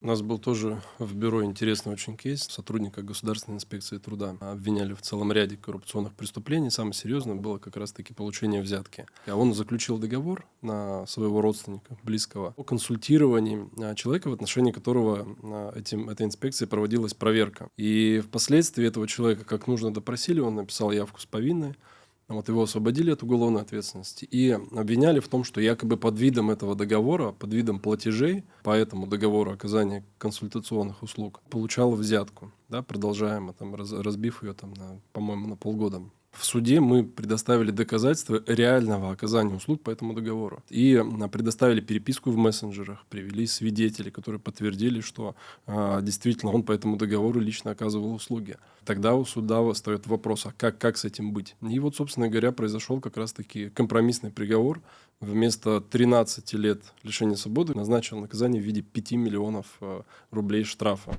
У нас был тоже в бюро интересный очень кейс. Сотрудника Государственной инспекции труда обвиняли в целом ряде коррупционных преступлений. Самое серьезное было как раз-таки получение взятки. А он заключил договор на своего родственника, близкого, о консультировании человека, в отношении которого этой инспекцией проводилась проверка. И впоследствии этого человека, как нужно, допросили, он написал явку с повинной. Вот его освободили от уголовной ответственности и обвиняли в том, что якобы под видом этого договора, под видом платежей по этому договору оказания консультационных услуг получал взятку, да, продолжаемо, там, разбив ее, там, по-моему, на полгода. В суде мы предоставили доказательства реального оказания услуг по этому договору. И предоставили переписку в мессенджерах, привели свидетелей, которые подтвердили, что действительно он по этому договору лично оказывал услуги. Тогда у суда встает вопрос, а как с этим быть? И вот, собственно говоря, произошел как раз-таки компромиссный приговор. Вместо 13 лет лишения свободы назначил наказание в виде 5 миллионов рублей штрафа.